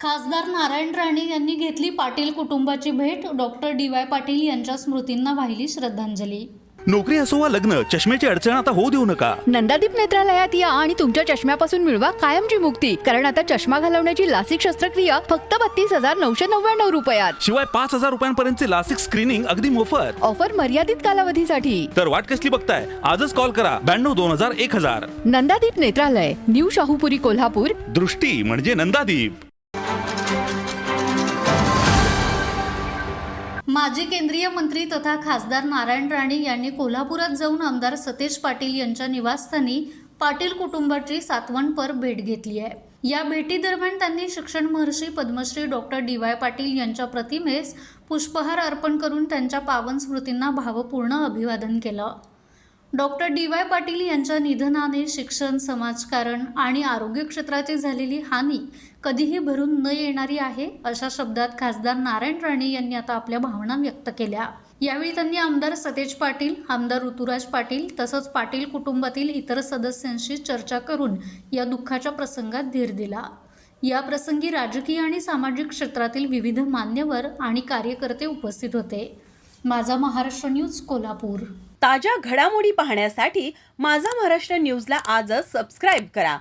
खासदार नारायण राणे यांनी घेतली पाटील कुटुंबाची भेट. Doctor DY. पाटील यांच्या स्मृतींना वाहिली श्रद्धांजली. नोकरी असो वा लग्न, चष्म्याची अडचण आता होऊ देऊ नका. नंदादीप नेत्रालयात या आणि तुमच्या चष्म्यापासून मिळवा कायमची मुक्ती. कारण आता चष्मा घालवण्याची लासिक शस्त्रक्रिया फक्त 32,999 रुपयात. शिवाय 5,000 रुपयांपर्यंतचे लासिक स्क्रीनिंग अगदी मोफत. ऑफर मर्यादित कालावधीसाठी. तर वाट कसली बघताय, आजच कॉल करा 92-2000-1000. नंदादीप नेत्रालय, न्यू शाहूपुरी, कोल्हापूर. दृष्टी म्हणजे नंदादीप. माजी केंद्रीय मंत्री तथा खासदार नारायण राणे यांनी कोल्हापुरात जाऊन आमदार सतेज पाटील यांच्या निवासस्थानी पाटील कुटुंबाची सातवणपर भेट घेतली आहे. या भेटीदरम्यान त्यांनी शिक्षण महर्षी पद्मश्री डॉक्टर डी.वाय. पाटील यांच्या प्रतिमेस पुष्पहार अर्पण करून त्यांच्या पावन स्मृतींना भावपूर्ण अभिवादन केलं. Doctor DY. पाटील यांच्या निधनाने शिक्षण, समाजकारण आणि आरोग्य क्षेत्राची झालेली हानी कधीही भरून न येणारी आहे, अशा शब्दात खासदार नारायण राणे यांनी आता आपल्या भावना व्यक्त केल्या. यावेळी त्यांनी आमदार सतेज पाटील, आमदार ऋतुराज पाटील तसंच पाटील कुटुंबातील इतर सदस्यांशी चर्चा करून या दुःखाच्या प्रसंगात धीर दिला. या प्रसंगी राजकीय आणि सामाजिक क्षेत्रातील विविध मान्यवर आणि कार्यकर्ते उपस्थित होते. माझा महाराष्ट्र न्यूज, कोल्हापूर. ताज्या घडामोडी पाहण्यासाठी माझा महाराष्ट्र न्यूजला आजच सबस्क्राईब करा.